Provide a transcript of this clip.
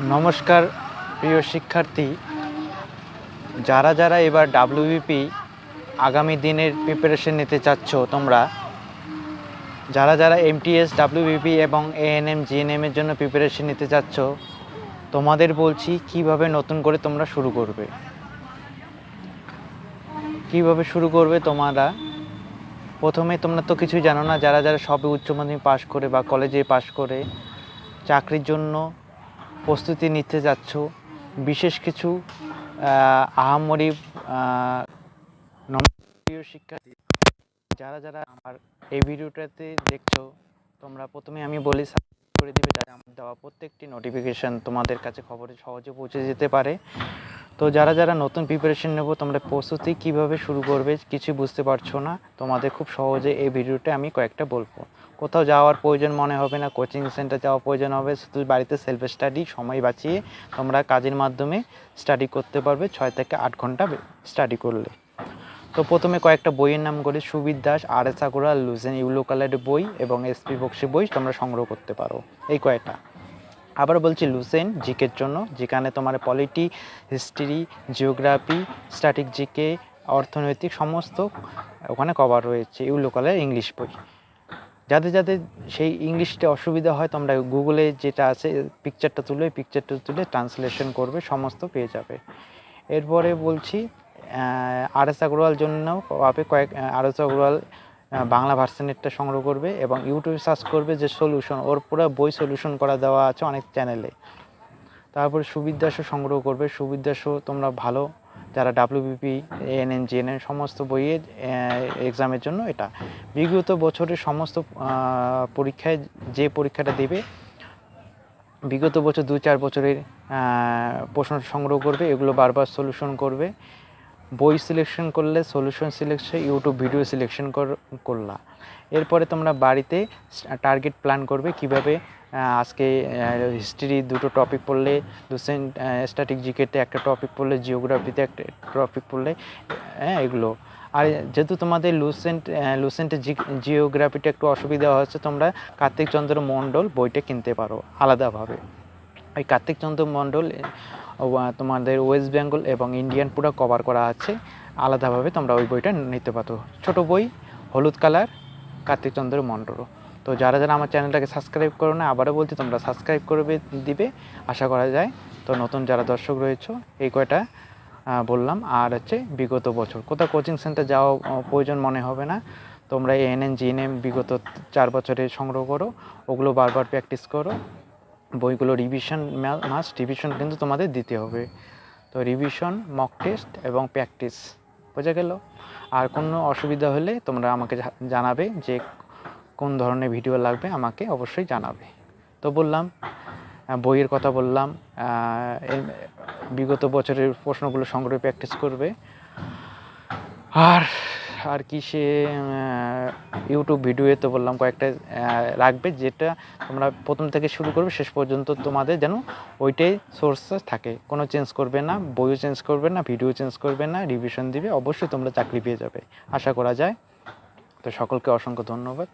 নমস্কার প্রিয় শিক্ষার্থী, যারা যারা এবার ডাব্লিউবিপি আগামী দিনের প্রিপারেশন নিতে চাচ্ছ, তোমরা যারা যারা এমটিএস ডাব্লিউবিপি এবং এএনএম জিএনএমের জন্য প্রিপারেশন নিতে চাচ্ছ, তোমাদের বলছি কিভাবে নতুন করে তোমরা শুরু করবে। কিভাবে শুরু করবে তোমরা প্রথমে তোমরা তো কিছুই জানো না। যারা যারা সবে উচ্চ মাধ্যমিক পাশ করে বা কলেজে পাশ করে চাকরির জন্য প্রস্তুতি নিতে যাচ্ছ, বিশেষ কিছু আহামরি প্রিয় শিক্ষার্থী, যারা যারা আমার এই ভিডিওটাতে দেখছো, তোমরা প্রথমে আমি বলি সাবস্ক্রাইব করে দিবে, যাতে আমার দেওয়া প্রত্যেকটি নোটিফিকেশান তোমাদের কাছে খবরে সহজে পৌঁছে যেতে পারে। তো যারা যারা নতুন প্রিপারেশন নেব, তোমরা প্রস্তুতি কিভাবে শুরু করবে কিছু বুঝতে পারছো না, তোমাদের খুব সহজে এই ভিডিওতে আমি কয়েকটা বলবো। কোথাও যাওয়ার প্রয়োজন মনে হবে না, কোচিং সেন্টার যাওয়ার প্রয়োজন হবে, শুধু বাড়িতে সেলফ স্টাডি সময় বাঁচিয়ে তোমরা কাজের মাধ্যমে স্টাডি করতে পারবে 6 থেকে 8 ঘন্টা স্টাডি করলে। তো প্রথমে কয়েকটা বইয়ের নাম করি। সুবির দাস, আর.এস. আগরওয়াল, লুসেন ইউলো কালারের বই এবং এস.পি. বক্সি বই তোমরা সংগ্রহ করতে পারো, এই কয়েকটা। আবার বলছি লুসেন জিকের জন্য, যেখানে তোমার polity, history, geography, static GK, অর্থনৈতিক সমস্ত ওখানে কভার রয়েছে। ইউলো কালার ইংলিশ বই। যাদের যাদের সেই ইংলিশটা অসুবিধা হয়, তোমরা গুগলে যেটা আছে পিকচারটা তুলে ট্রান্সলেশন করবে, সমস্ত পেয়ে যাবে। এরপরে বলছি আর.এস. আগরওয়াল জন্য পাবে আর.এস. আগরওয়াল বাংলা ভার্সনেরটা সংগ্রহ করবে এবং ইউটিউবে সার্চ করবে যে সলিউশন, ওর পুরো বই সলিউশন করা দেওয়া আছে অনেক চ্যানেলে। তারপরে সুবির দাসও সংগ্রহ করবে। সুবির দাসও তোমরা ভালো, যারা ডাব্লিউবিপি, এএনএম জিএনএম সমস্ত বইয়ের এক্সামের জন্য এটা। বিগত বছরের সমস্ত পরীক্ষায় যে পরীক্ষাটা দেবে, বিগত বছর 2-4 বছরের প্রশ্ন সংগ্রহ করবে, এগুলো বারবার সলিউশন করবে। বই সিলেকশন করলে solution selection, YouTube video selection করলা। এরপরে তোমরা বাড়িতে টার্গেট প্ল্যান করবে কিভাবে আজকে হিস্ট্রি 2টো টপিক পড়লে, লুসেন্ট স্ট্যাটিক জিকেতে একটা টপিক পড়লে, জিওগ্রাফিতে একটা টপিক পড়লে, এগুলো। আর যেহেতু তোমাদের লুসেন্টের জিওগ্রাফিটা একটু অসুবিধা হচ্ছে, তোমরা কার্তিক চন্দ্র মণ্ডল বইটা কিনতে পারো আলাদাভাবে। ওই কার্তিক চন্দ্র মণ্ডল তোমাদের ওয়েস্ট বেঙ্গল এবং ইন্ডিয়ান পুরো কভার করা আছে, আলাদাভাবে তোমরা ওই বইটা নিতে পারো। ছোটো বই, হলুদ কালার, কার্তিক চন্দ্র মণ্ডল। তো যারা যারা আমার চ্যানেলটাকে সাবস্ক্রাইব করো না, আবারও বলছি তোমরা সাবস্ক্রাইব করবে দিবে, আশা করা যায়। তো নতুন যারা দর্শক রয়েছে, এই কয়টা বললাম। আর হচ্ছে বিগত বছর কোথাও কোচিং সেন্টার যাওয়া প্রয়োজন মনে হবে না, তোমরা এএনএম জিএনএম বিগত 4 বছরে সংগ্রহ করো, ওগুলো বারবার প্র্যাকটিস করো। বইগুলো রিভিশন মাস্ট, রিভিশন কিন্তু তোমাদের দিতে হবে। তো রিভিশন, মক টেস্ট এবং প্র্যাকটিস, বোঝা গেল। আর কোনো অসুবিধা হলে তোমরা আমাকে জানাবে, যে কোন ধরনের ভিডিও লাগবে আমাকে অবশ্যই জানাবে। তো বললাম, বইয়ের কথা বললাম, বিগত বছরের প্রশ্নগুলো সংগ্রহে প্র্যাকটিস করবে। আর কি সে ইউটিউব ভিডিওতে তো বললাম কয়েকটা রাখবে, যেটা তোমরা প্রথম থেকে শুরু করবে শেষ পর্যন্ত তোমাদের যেন ওইটাই সোর্সেস থাকে, কোনো চেঞ্জ করবে না, বইও চেঞ্জ করবে না, ভিডিও চেঞ্জ করবে না, রিভিশন দিবে, অবশ্যই তোমরা চাকরি পেয়ে যাবে, আশা করা যায়। তো সকলকে অসংখ্য ধন্যবাদ।